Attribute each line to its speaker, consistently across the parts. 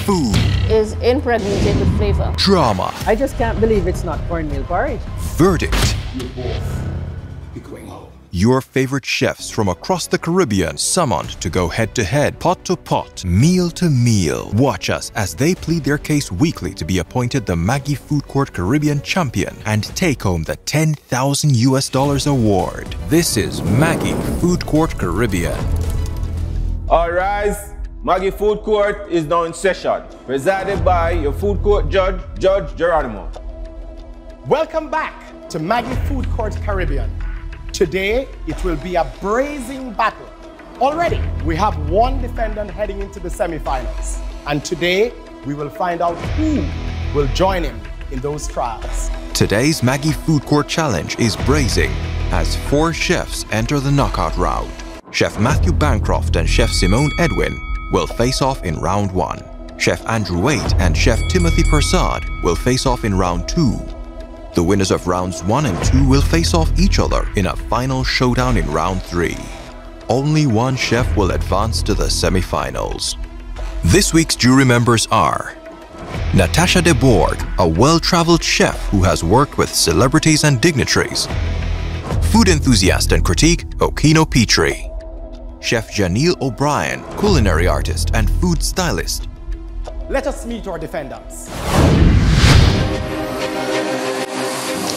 Speaker 1: Food
Speaker 2: is impregnated with flavor.
Speaker 1: drama.
Speaker 3: I just can't believe it's not cornmeal porridge.
Speaker 1: Verdict.
Speaker 4: You both be going home.
Speaker 1: Your favorite chefs from across the Caribbean summoned to go head-to-head, pot-to-pot, meal-to-meal. Watch us as they plead their case weekly to be appointed the Maggi Food Court Caribbean Champion and take home the $10,000 award. This is Maggi Food Court Caribbean.
Speaker 5: All rise. Maggi Food Court is now in session, presided by your food court judge, Judge Geronimo.
Speaker 6: Welcome back to Maggi Food Court Caribbean. Today, it will be a braising battle. Already, we have one defendant heading into the semifinals. And today, we will find out who will join him in those trials.
Speaker 1: Today's Maggi Food Court Challenge is braising, as 4 chefs enter the knockout round. Chef Matthew Bancroft and Chef Simmone Edwin will face off in round 1. Chef Andrew Waite and Chef Timothy Persad will face off in round 2. The winners of rounds 1 and 2 will face off each other in a final showdown in round 3. Only one chef will advance to the semifinals. This week's jury members are Natasha DeBoard, a well-traveled chef who has worked with celebrities and dignitaries. Food enthusiast and critique Okino Petrie. Chef Janelle O'Brien, culinary artist and food stylist.
Speaker 6: Let us meet our defendants.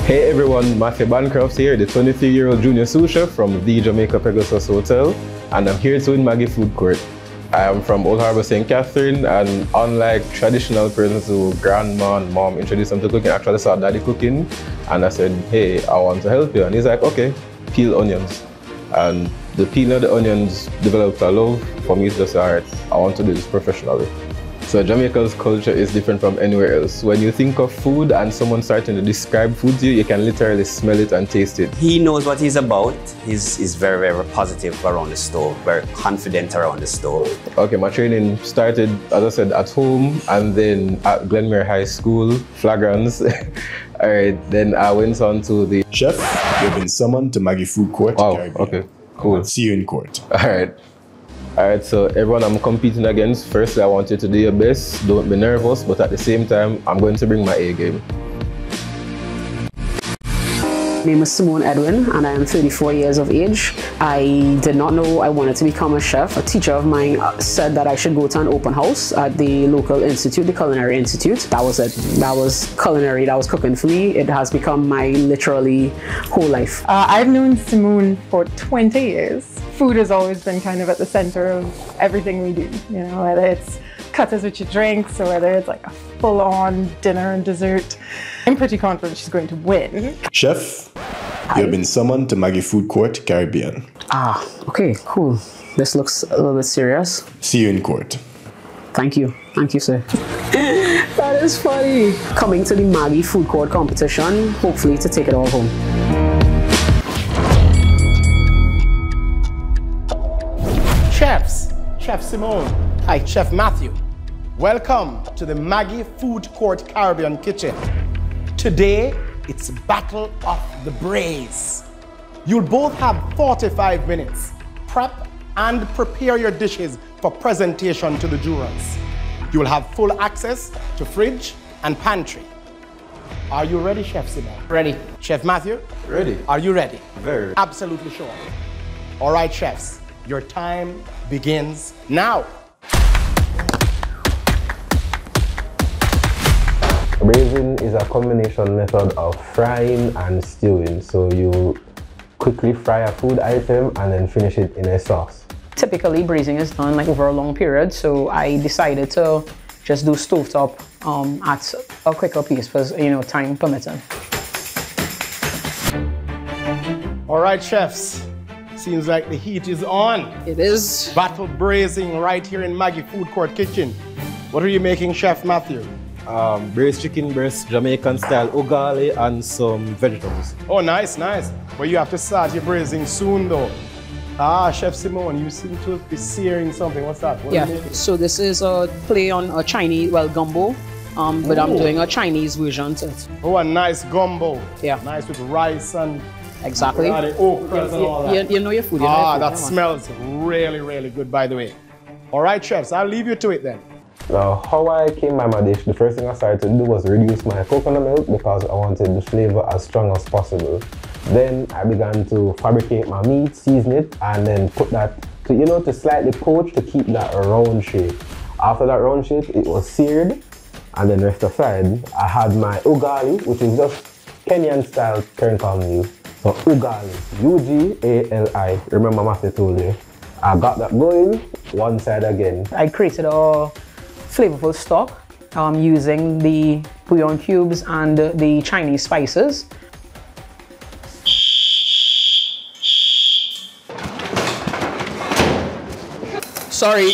Speaker 7: Hey everyone, Matthew Bancroft here, the 23-year-old junior sous chef from the Jamaica Pegasus Hotel, and I'm here to win Maggi Food Court. I am from Old Harbour, St. Catherine, and unlike traditional persons who grandma and mom introduced them to cooking, I actually saw daddy cooking, and I said, hey, I want to help you. And he's like, okay, peel onions. And the peeling of the onions developed a love for me. It's just, all right, I want to do this professionally. So Jamaica's culture is different from anywhere else. When you think of food and someone starting to describe food to you, you can literally smell it and taste it.
Speaker 8: He knows what he's about. He's very, very positive around the stove, very confident around the stove.
Speaker 7: Okay, my training started, as I said, at home and then at Glenmere High School, flagrants. All right, then I went on to the...
Speaker 4: Chef, you've been summoned to Maggi Food Court.
Speaker 7: Wow,
Speaker 4: Caribbean.
Speaker 7: okay, cool.
Speaker 4: See you in court.
Speaker 7: All right, so everyone I'm competing against, firstly, I want you to do your best. Don't be nervous, but at the same time, I'm going to bring my A game.
Speaker 9: My name is Simmone Edwin and I am 34 years of age. I did not know I wanted to become a chef. A teacher of mine said that I should go to an open house at the local institute, the Culinary Institute. That was it. That was culinary, that was cooking for me. It has become my literally whole life.
Speaker 10: I've known Simmone for 20 years. Food has always been kind of at the center of everything we do, you know, whether it's cut us with your drinks or whether it's like a full-on dinner and dessert. I'm pretty confident she's going to win.
Speaker 4: Chef, you've been summoned to Maggi Food Court Caribbean.
Speaker 9: Okay, cool. This looks a little bit serious.
Speaker 4: See you in court.
Speaker 9: Thank you, sir. That is funny. Coming to the Maggi Food Court competition, hopefully to take it all home.
Speaker 6: Chefs, Chef Simmone. Hi, Chef Matthew. Welcome to the Maggi Food Court Caribbean kitchen. Today, it's Battle of the Braise. You'll both have 45 minutes. Prep and prepare your dishes for presentation to the jurors. You will have full access to fridge and pantry. Are you ready, Chef Simmone?
Speaker 3: Ready.
Speaker 6: Chef Matthew?
Speaker 7: Ready.
Speaker 6: Are you ready?
Speaker 7: Very.
Speaker 6: Absolutely sure. All right, chefs, your time begins now.
Speaker 7: Braising is a combination method of frying and stewing. So you quickly fry a food item and then finish it in a sauce.
Speaker 9: Typically, braising is done like over a long period, so I decided to just do stovetop at a quicker pace because, you know, time permitting.
Speaker 6: All right, chefs. Seems like the heat is on.
Speaker 9: It is.
Speaker 6: Battle braising right here in Maggi Food Court kitchen. What are you making, Chef Matthew?
Speaker 7: Braised chicken breast, Jamaican style ugali, and some vegetables.
Speaker 6: Oh, nice, nice. But you have to start your braising soon, though. Chef Simmone, you seem to be searing something. What's that? What are you making?
Speaker 9: So this is a play on a Chinese, well, gumbo, but I'm doing a Chinese version to it.
Speaker 6: Oh, a nice gumbo.
Speaker 9: Yeah.
Speaker 6: Nice with rice and...
Speaker 9: Exactly.
Speaker 6: The okras and all that.
Speaker 9: You know your food. You know your food.
Speaker 6: That smells really, really good, by the way. All right, chefs, I'll leave you to it then.
Speaker 7: Now, how I came by my dish, the first thing I started to do was reduce my coconut milk because I wanted the flavor as strong as possible. Then I began to fabricate my meat, season it, and then put that to, to slightly poach to keep that round shape. After that round shape, it was seared, and then rest aside, I had my ugali, which is just Kenyan style current cornmeal. So ugali, U-G-A-L-I. Remember Matthew told you. I got that going, one side again.
Speaker 9: I created a flavorful stock using the bouillon cubes and the Chinese spices.
Speaker 6: Sorry.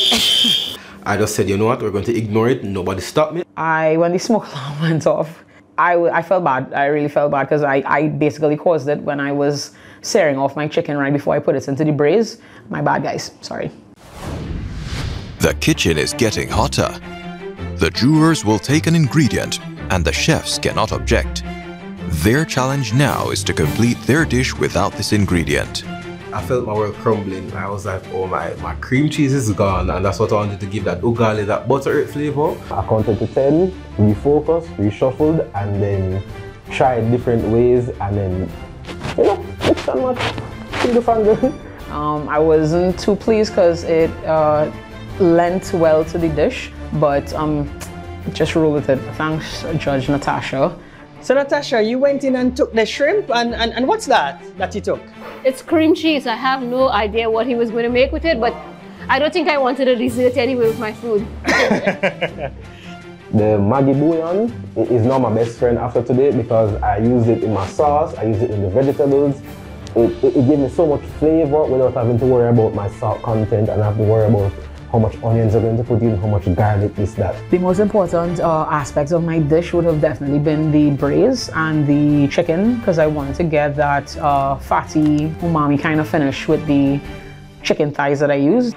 Speaker 7: I just said, you know what, we're going to ignore it, nobody stopped me.
Speaker 9: When the smoke alarm went off, I felt bad. I really felt bad because I basically caused it when I was searing off my chicken right before I put it into the braise. My bad, guys, sorry.
Speaker 1: The kitchen is getting hotter. The jurors will take an ingredient and the chefs cannot object. Their challenge now is to complete their dish without this ingredient.
Speaker 7: I felt my world crumbling. I was like, oh my cream cheese is gone, and that's what I wanted to give that ugali, that buttery flavor. I counted to 10, refocused, reshuffled, and then tried different ways, and then, mix and match.
Speaker 9: I wasn't too pleased because it lent well to the dish, but just roll with it. Thanks, Judge Natasha.
Speaker 3: So Natasha, you went in and took the shrimp, and what's that you took?
Speaker 2: It's cream cheese. I have no idea what he was going to make with it, but I don't think I wanted a dessert anyway with my food.
Speaker 7: The Maggi bouillon is now my best friend after today because I use it in my sauce, I use it in the vegetables. It gave me so much flavor without having to worry about my salt content and have to worry about how much onions I'm going to put in, how much garlic, this, that.
Speaker 9: The most important aspects of my dish would have definitely been the braise and the chicken because I wanted to get that fatty, umami kind of finish with the chicken thighs that I used.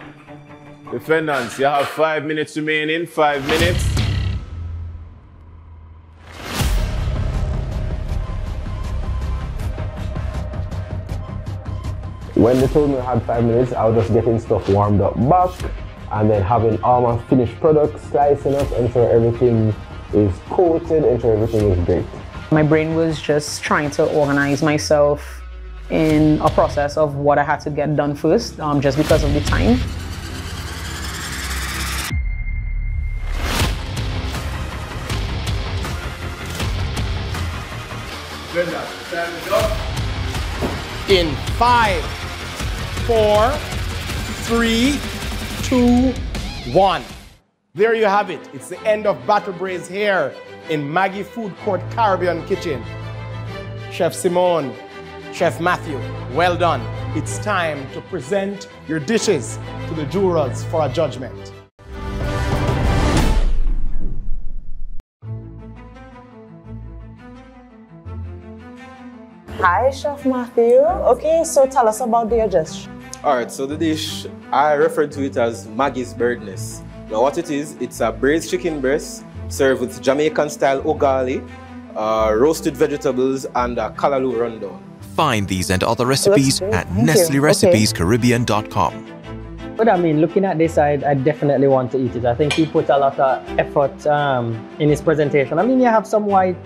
Speaker 5: Defendants, you have 5 minutes remaining, 5 minutes.
Speaker 7: When they told me I had 5 minutes, I was just getting stuff warmed up back and then having all my finished products, slicing up, ensure everything is coated, ensure everything is great.
Speaker 9: My brain was just trying to organize myself in a process of what I had to get done first, just because of the time.
Speaker 6: In 5, 4, 3, 2, 1. There you have it. It's the end of Battle Braise here in Maggi Food Court Caribbean Kitchen. Chef Simmone, Chef Matthew, well done. It's time to present your dishes to the jurors for a judgment.
Speaker 11: Hi, Chef Matthew. Okay, so tell us about your dish.
Speaker 7: Alright, so the dish, I refer to it as Maggi's Birdness. Now what it is, it's a braised chicken breast served with Jamaican style ugali, roasted vegetables, and a kalaloo rundown.
Speaker 1: Find these and other recipes at NestleRecipesCaribbean.com.
Speaker 3: But I mean, looking at this, I definitely want to eat it. I think he put a lot of effort in his presentation. I mean, you have some white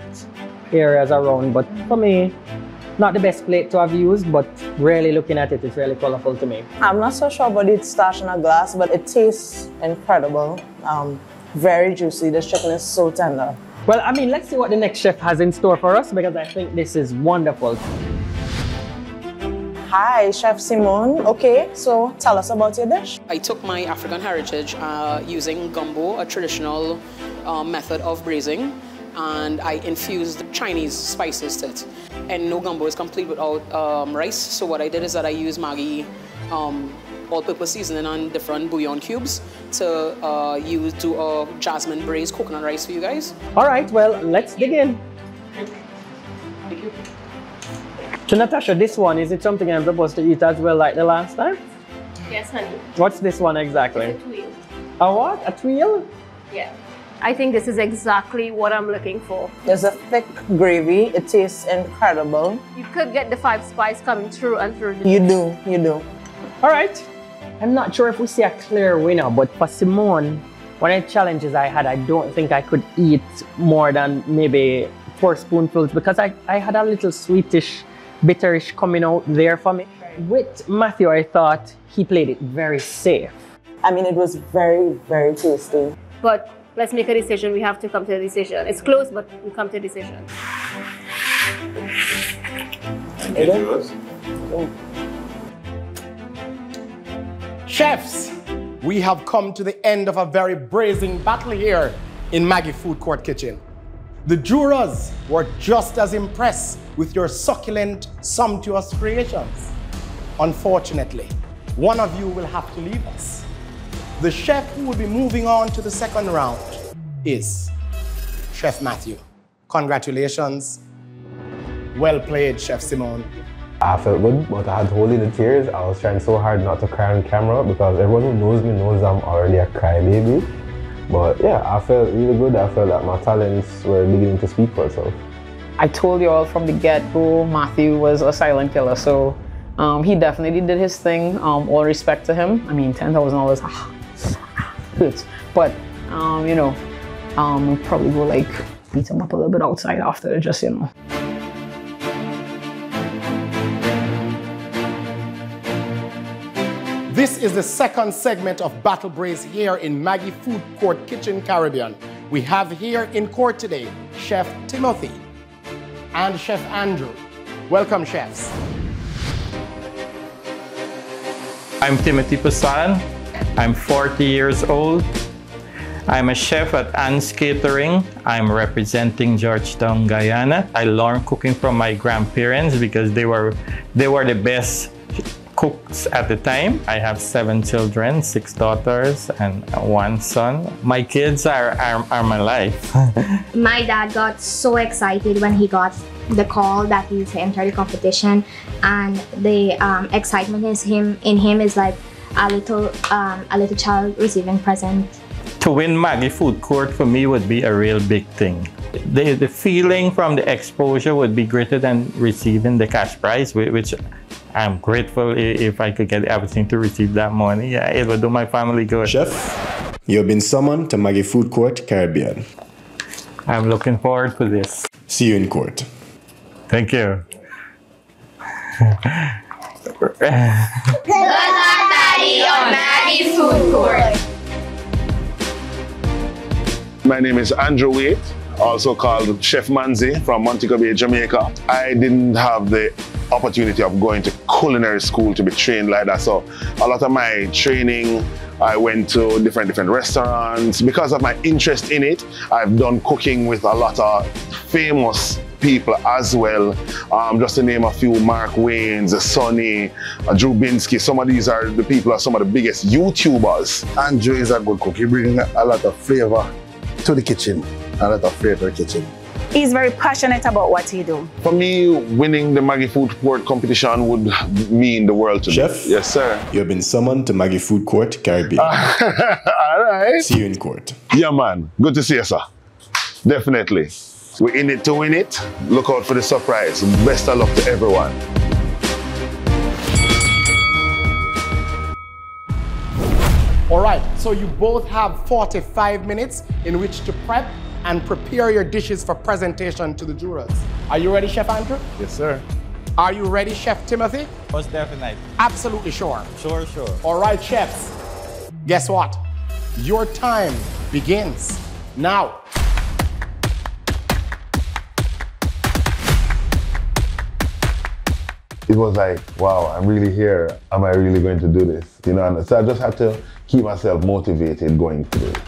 Speaker 3: areas around, but for me, not the best plate to have used, but really looking at it, it's really colorful to me.
Speaker 11: I'm not so sure about it starch in a glass, but it tastes incredible. Very juicy. This chicken is so tender.
Speaker 3: Well, I mean, let's see what the next chef has in store for us because I think this is wonderful.
Speaker 11: Hi, Chef Simmone. Okay, so tell us about your dish.
Speaker 9: I took my African heritage using gumbo, a traditional method of braising, and I infused Chinese spices to it. And no gumbo is complete without rice, so what I did is that I used Maggi all-purpose seasoning on different bouillon cubes to do a jasmine braised coconut rice for you guys.
Speaker 3: All right, well, let's dig in.
Speaker 9: Thank you.
Speaker 3: So Natasha, this one, is it something I'm supposed to eat as well like the last time?
Speaker 2: Yes, honey.
Speaker 3: What's this one exactly?
Speaker 2: It's a tuile.
Speaker 3: A what? A tuile?
Speaker 2: Yeah. I think this is exactly what I'm looking for.
Speaker 11: There's a thick gravy. It tastes incredible.
Speaker 2: You could get the 5 spice coming through and through.
Speaker 11: You do, you do.
Speaker 3: All right. I'm not sure if we see a clear winner, but for Simmone, one of the challenges I had, I don't think I could eat more than maybe 4 spoonfuls because I had a little sweetish, bitterish coming out there for me. With Matthew, I thought he played it very safe.
Speaker 11: I mean, it was very, very tasty.
Speaker 2: But let's make a decision. We have to come to a decision. It's close, but we come to a decision.
Speaker 6: Chefs, we have come to the end of a very braising battle here in Maggi Food Court Kitchen. The jurors were just as impressed with your succulent, sumptuous creations. Unfortunately, one of you will have to leave us. The chef who will be moving on to the second round is Chef Matthew. Congratulations. Well played, Chef Simmone.
Speaker 7: I felt good, but I had to hold in the tears. I was trying so hard not to cry on camera because everyone who knows me knows I'm already a crybaby. But yeah, I felt really good. I felt that my talents were beginning to speak for itself.
Speaker 9: I told you all from the get-go, Matthew was a silent killer, so he definitely did his thing. All respect to him. I mean, $10,000 hurts, but you know, we'll probably go like beat him up a little bit outside after, just you know.
Speaker 6: This is the second segment of Battle Brace here in Maggi Food Court Kitchen Caribbean. We have here in court today Chef Timothy and Chef Andrew. Welcome, chefs.
Speaker 12: I'm Timothy Poussin. I'm 40 years old. I'm a chef at Anne's Catering. I'm representing Georgetown, Guyana. I learned cooking from my grandparents because they were the best cooks at the time. I have 7 children, 6 daughters and 1 son. My kids are my life.
Speaker 13: My dad got so excited when he got the call that he's entered the competition, and the excitement in him is like a little child receiving present.
Speaker 12: To win Maggi Food Court for me would be a real big thing. The feeling from the exposure would be greater than receiving the cash prize, which I'm grateful if I could get everything to receive that money. Yeah, it would do my family good.
Speaker 4: Chef, you have been summoned to Maggi Food Court Caribbean.
Speaker 12: I'm looking forward to this.
Speaker 4: See you in court.
Speaker 12: Thank you.
Speaker 14: Good luck, Daddy, on Maggi Food Court.
Speaker 15: My name is Andrew Waite, also called Chef Manzi from Montego Bay, Jamaica. I didn't have the opportunity of going to culinary school to be trained like that. So a lot of my training, I went to different restaurants. Because of my interest in it, I've done cooking with a lot of famous people as well. Just to name a few, Mark Waynes, Sonny, Drew Binsky. Some of these are the people are some of the biggest YouTubers.
Speaker 16: Andrew is a good cook. He brings a lot of flavor to the kitchen, a lot of flavor to the kitchen.
Speaker 17: He's very passionate about what he does.
Speaker 15: For me, winning the Maggi Food Court competition would mean the world to me.
Speaker 4: Chef?
Speaker 15: Yes, sir.
Speaker 4: You have been summoned to Maggi Food Court Caribbean.
Speaker 15: All right.
Speaker 4: See you in court.
Speaker 15: Yeah, man. Good to see you, sir. Definitely. We're in it to win it. Look out for the surprise. Best of luck to everyone.
Speaker 6: All right, so you both have 45 minutes in which to prep and prepare your dishes for presentation to the jurors. Are you ready, Chef Andrew?
Speaker 12: Yes, sir.
Speaker 6: Are you ready, Chef Timothy?
Speaker 12: Most definitely.
Speaker 6: Absolutely sure.
Speaker 12: Sure.
Speaker 6: All right, chefs. Guess what? Your time begins now.
Speaker 16: It was like, wow, I'm really here. Am I really going to do this? You know, and so I just had to keep myself motivated going through it.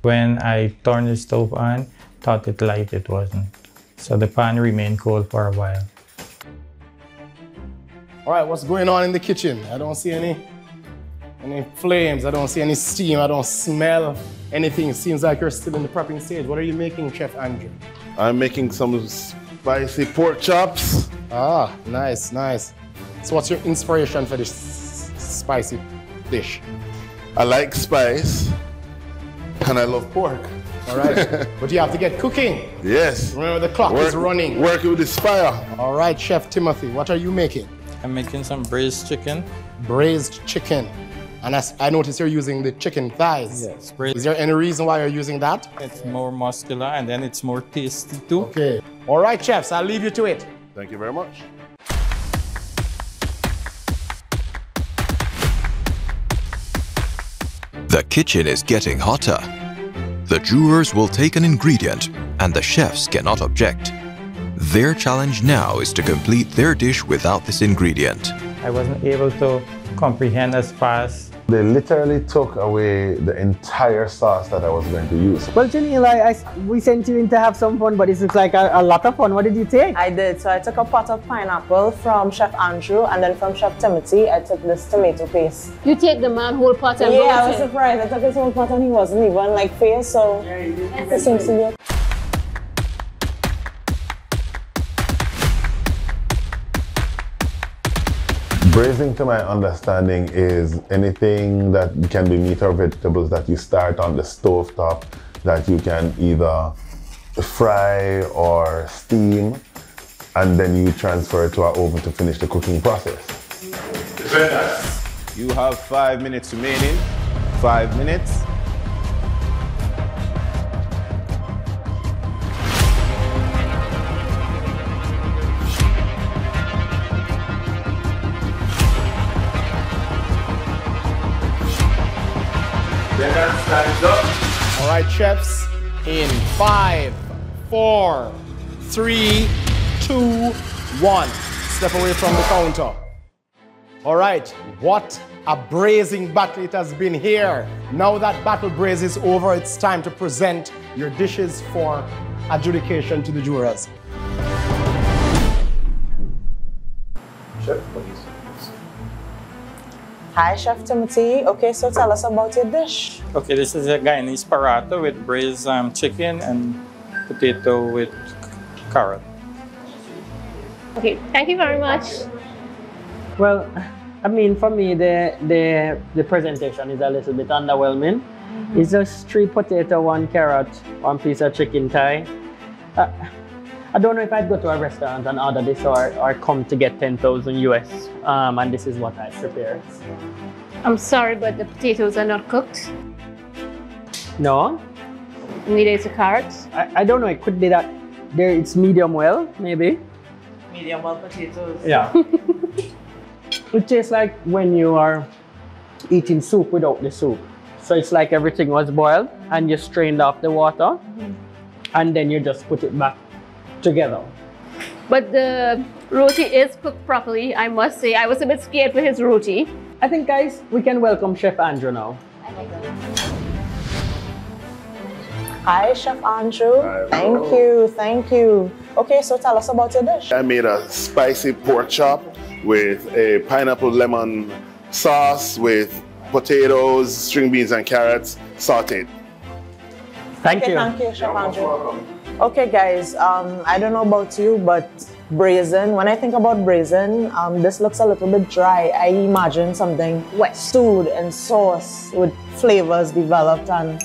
Speaker 12: When I turned the stove on, thought it light, it wasn't. So the pan remained cold for a while.
Speaker 6: All right, what's going on in the kitchen? I don't see any flames, I don't see any steam, I don't smell anything. It seems like you're still in the prepping stage. What are you making, Chef Andrew?
Speaker 16: I'm making some spicy pork chops.
Speaker 6: Ah, nice. So what's your inspiration for this spicy dish?
Speaker 16: I like spice and I love pork.
Speaker 6: All right, but you have to get cooking.
Speaker 16: Yes.
Speaker 6: Remember the clock is running.
Speaker 16: Working with this fire.
Speaker 6: All right, Chef Timothy, what are you making?
Speaker 12: I'm making some braised chicken.
Speaker 6: Braised chicken. And I noticed you're using the chicken thighs.
Speaker 12: Yes.
Speaker 6: Is there any reason why you're using that?
Speaker 12: It's more muscular and then it's more tasty too.
Speaker 6: Okay. All right, chefs, I'll leave you to it.
Speaker 15: Thank you very much.
Speaker 1: The kitchen is getting hotter. The jurors will take an ingredient and the chefs cannot object. Their challenge now is to complete their dish without this ingredient.
Speaker 12: I wasn't able to comprehend as fast.
Speaker 16: They literally took away the entire sauce that I was going to use.
Speaker 3: Well, Janelle, we sent you in to have some fun, but this looks like a lot of fun. What did you take?
Speaker 11: I did. So I took a pot of pineapple from Chef Andrew, and then from Chef Timothy, I took this tomato paste.
Speaker 2: You take the man whole pot and
Speaker 11: yeah,
Speaker 2: roast
Speaker 11: I was
Speaker 2: it.
Speaker 11: surprised. I took his whole pot and he wasn't even like face, so it seems to be a
Speaker 16: Braising, to my understanding, is anything that can be meat or vegetables that you start on the stove top that you can either fry or steam, and then you transfer it to our oven to finish the cooking process.
Speaker 5: You have 5 minutes remaining. 5 minutes.
Speaker 6: Time's up. All right, chefs, in 5, 4, 3, 2, 1. Step away from the counter. All right, what a braising battle it has been here. Now that battle braise is over, it's time to present your dishes for adjudication to the jurors. Chef, please.
Speaker 11: Hi, Chef Timothy. Okay, so tell us about your dish.
Speaker 12: Okay, this is a Guyanese paratha with braised chicken and potato with carrot.
Speaker 2: Okay, thank you very much.
Speaker 3: Well, I mean, for me, the presentation is a little bit underwhelming. It's just 3 potato, 1 carrot, 1 piece of chicken thigh. I don't know if I'd go to a restaurant and order this or come to get 10,000 US, and this is what I prepare.
Speaker 2: I'm sorry, but the potatoes are not cooked.
Speaker 3: No?
Speaker 2: Neither is the carrot.
Speaker 3: I don't know, it could be that it's medium well, maybe.
Speaker 11: Medium well potatoes.
Speaker 3: Yeah. It tastes like when you are eating soup without the soup. So it's like everything was boiled and you strained off the water and then you just put it back together.
Speaker 2: But the roti is cooked properly, I must say. I was a bit scared for his roti.
Speaker 3: I think, guys, we can welcome Chef Andrew now.
Speaker 11: Hi, Chef Andrew. Thank you, thank you. Okay, so tell us about your dish.
Speaker 15: I made a spicy pork chop with a pineapple lemon sauce with potatoes, string beans, and carrots sauteed.
Speaker 3: Thank you.
Speaker 11: Thank you, Chef Andrew. Okay, guys, I don't know about you, but braising, when I think about braising, this looks a little bit dry. I imagine something wet, stewed and sauce with flavors developed, and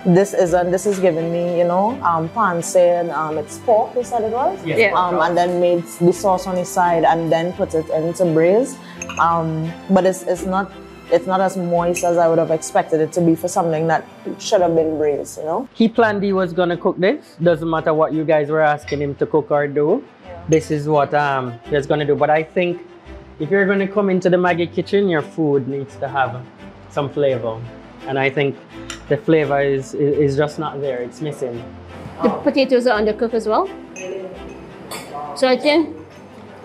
Speaker 11: this is giving me, you know, pan-seared, it's pork, you said it was?
Speaker 2: Yes. Yeah.
Speaker 11: And then made the sauce on the side and then put it into braise. But it's not as moist as I would have expected it to be for something that should have been braised, you know?
Speaker 3: He planned he was gonna cook this. Doesn't matter what you guys were asking him to cook or do. Yeah. This is what he's gonna do. But I think if you're gonna come into the Maggi kitchen, your food needs to have some flavor. And I think the flavor is just not there, it's missing.
Speaker 2: The potatoes are undercooked as well. So I think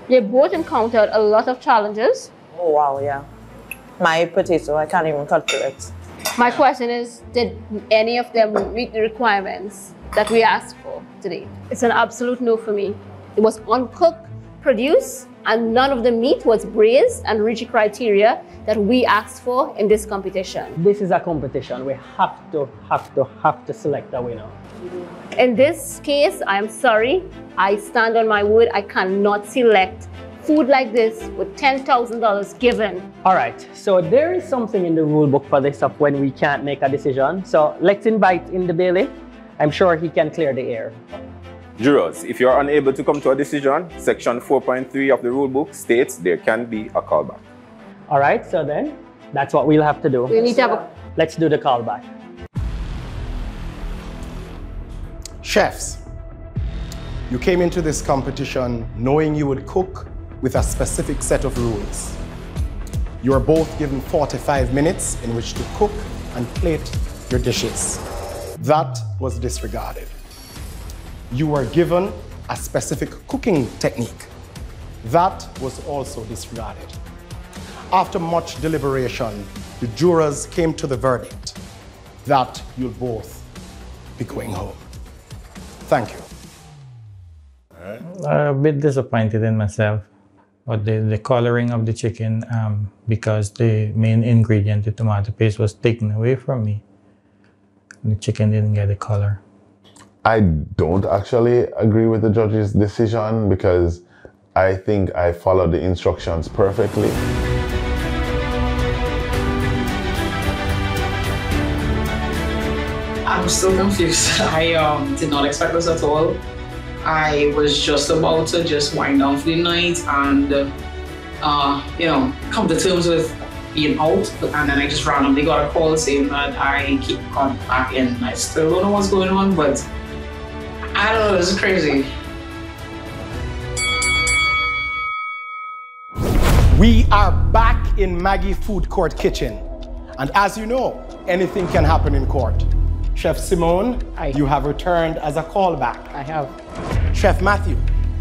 Speaker 2: they both encountered a lot of challenges.
Speaker 11: Oh wow, yeah. My potato, I can't even cut through it.
Speaker 2: My question is, did any of them meet the requirements that we asked for today? It's an absolute no for me. It was uncooked, produced, and none of the meat was braised and reached the criteria that we asked for in this competition.
Speaker 3: This is a competition. We have to select a winner.
Speaker 2: In this case, I'm sorry. I stand on my word. I cannot select food like this with $10,000 given.
Speaker 3: All right, so there is something in the rule book for this of when we can't make a decision. So let's invite in the bailiff. I'm sure he can clear the air.
Speaker 5: Jurors, if you are unable to come to a decision, section 4.3 of the rule book states there can be a callback.
Speaker 3: All right, so then That's what we'll have to do.
Speaker 2: We need to have a...
Speaker 3: Let's do the callback.
Speaker 6: Chefs, you came into this competition knowing you would cook with a specific set of rules. You are both given 45 minutes in which to cook and plate your dishes. That was disregarded. You were given a specific cooking technique. That was also disregarded. After much deliberation, the jurors came to the verdict that you'll both be going home. Thank you.
Speaker 12: A bit disappointed in myself, but the coloring of the chicken, because the main ingredient, the tomato paste, was taken away from me. The chicken didn't get the color.
Speaker 16: I don't actually agree with the judge's decision because I think I followed the instructions perfectly.
Speaker 9: I'm still confused. I did not expect this at all. I was just about to just wind down for the night and, you know, come to terms with being out. And then I just randomly got a call saying that I keep coming back in. I still don't know what's going on, but I don't know, this is crazy.
Speaker 6: We are back in Maggi Food Court Kitchen. And as you know, anything can happen in court. Chef Simmone, you have returned as a callback.
Speaker 3: I have.
Speaker 6: Chef Matthew,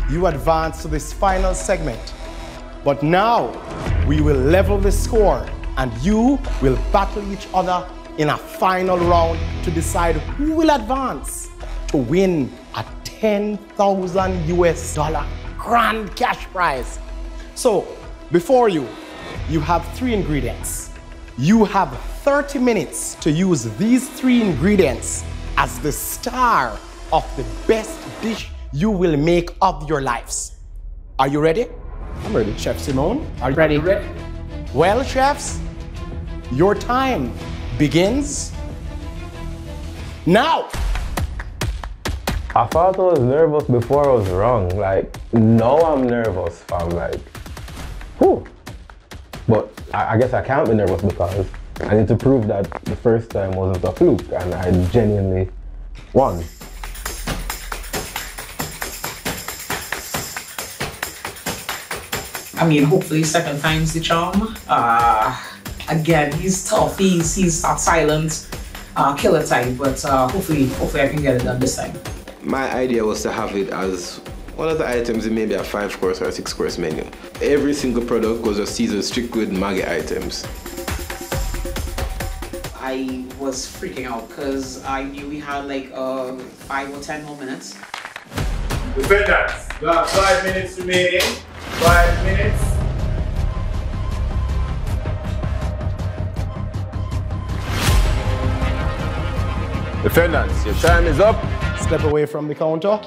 Speaker 6: you advance to this final segment. But now, we will level the score and you will battle each other in a final round to decide who will advance to win a $10,000 US grand cash prize. So, before you, you have 3 ingredients. You have 30 minutes to use these 3 ingredients as the star of the best dish you will make of your lives. Are you ready?
Speaker 3: I'm ready.
Speaker 6: Chef Simmone, are you
Speaker 3: ready?
Speaker 6: Well, chefs, your time begins now.
Speaker 7: I thought I was nervous before I was wrong. Like, now I'm nervous, fam. Like, whew. But I guess I can't be nervous because I need to prove that the first time wasn't a fluke and I genuinely won.
Speaker 9: I mean, hopefully second time's the charm. Again, he's tough. He's that silent killer type, but hopefully I can get it done this time.
Speaker 18: My idea was to have it as one of the items in maybe a 5-course or a 6-course menu. Every single product was just seasoned strictly with Maggi items.
Speaker 9: I was freaking out because I knew we had like 5 or 10 more minutes.
Speaker 5: Defendants, you have 5 minutes remaining. 5 minutes. Defendants, your time is up.
Speaker 6: Step away from the counter.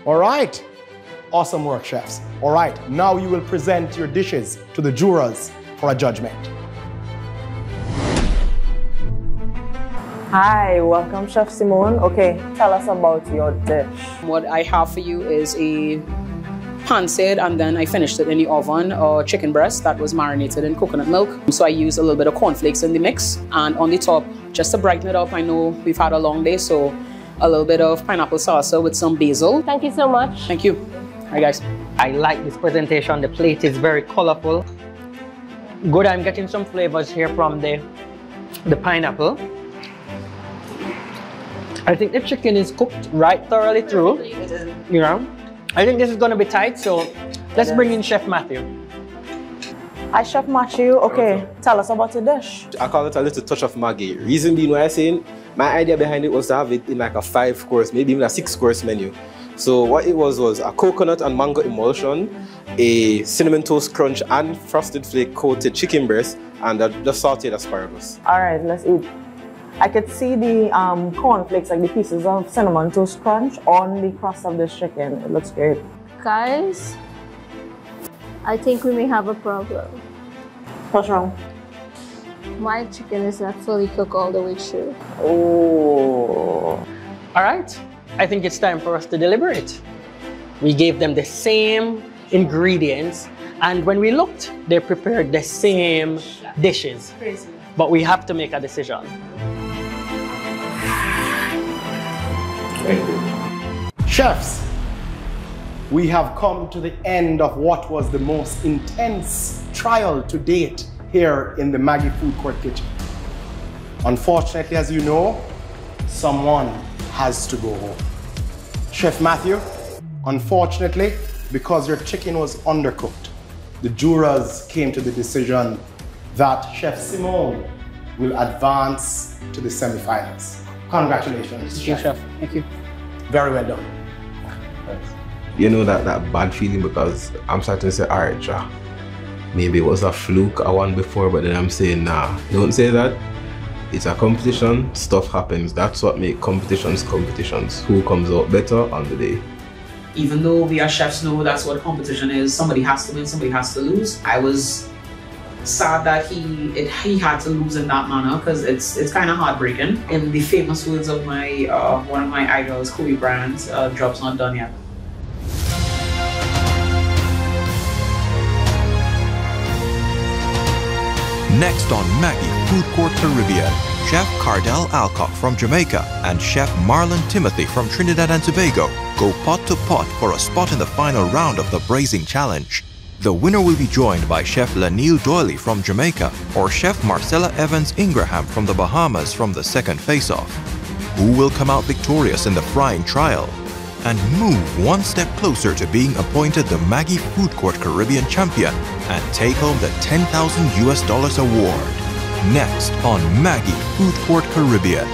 Speaker 6: All right. Awesome work, chefs. All right, now you will present your dishes to the jurors for a judgment.
Speaker 11: Hi, welcome Chef Simmone. Okay, tell us about your dish.
Speaker 9: What I have for you is a pan-seared and then I finished it in the oven, chicken breast that was marinated in coconut milk. So I used a little bit of cornflakes in the mix and on the top, just to brighten it up, I know we've had a long day, so a little bit of pineapple salsa with some basil.
Speaker 2: Thank you so much.
Speaker 9: Thank you. Hi guys.
Speaker 3: I like this presentation. The plate is very colorful. Good, I'm getting some flavors here from the pineapple. I think the chicken is cooked right thoroughly through. You know, I think this is going to be tight, so let's bring in Chef Matthew.
Speaker 11: Hi, Chef Matthew. Okay, tell us about your dish.
Speaker 18: I call it a little touch of Maggi. Reason being why I'm saying, my idea behind it was to have it in like a 5-course, maybe even a 6-course menu. So what it was a coconut and mango emulsion, a cinnamon toast crunch and frosted flake coated chicken breast, and just sauteed asparagus.
Speaker 11: All right, let's eat. I could see the cornflakes, like the pieces of cinnamon toast crunch on the crust of this chicken. It looks great.
Speaker 2: Guys, I think we may have a problem.
Speaker 11: What's wrong?
Speaker 2: My chicken is not fully cooked all the way through.
Speaker 3: Oh. All right, I think it's time for us to deliberate. We gave them the same ingredients And when we looked, they prepared the same dishes.
Speaker 17: Crazy.
Speaker 3: But we have to make a decision.
Speaker 6: Chefs, we have come to the end of what was the most intense trial to date here in the Maggi Food Court kitchen. Unfortunately, as you know, someone has to go home. Chef Matthew, unfortunately, because your chicken was undercooked, the jurors came to the decision that Chef Simmone will advance to the semifinals. Congratulations, Chef.
Speaker 9: Thank you.
Speaker 6: Very well done.
Speaker 7: You know that bad feeling because I'm starting to say, all right, ja, maybe it was a fluke I won before, but then I'm saying, nah, don't say that. It's a competition, stuff happens. That's what makes competitions competitions. Who comes out better on the day.
Speaker 9: Even though we as chefs know that's what competition is, somebody has to win, somebody has to lose. I was sad that he had to lose in that manner because it's kind of heartbreaking. In the famous words of my one of my idols, Kobe Bryant, job's not done yet.
Speaker 1: Next on Maggi Food Court Caribbean, Chef Cardell Alcock from Jamaica and Chef Marlon Timothy from Trinidad and Tobago go pot to pot for a spot in the final round of the braising challenge. The winner will be joined by Chef Lanil Doyley from Jamaica or Chef Marcella Evans Ingraham from the Bahamas from the second face-off. Who will come out victorious in the frying trial and move one step closer to being appointed the Maggi Food Court Caribbean champion and take home the $10,000 award? Next on Maggi Food Court Caribbean.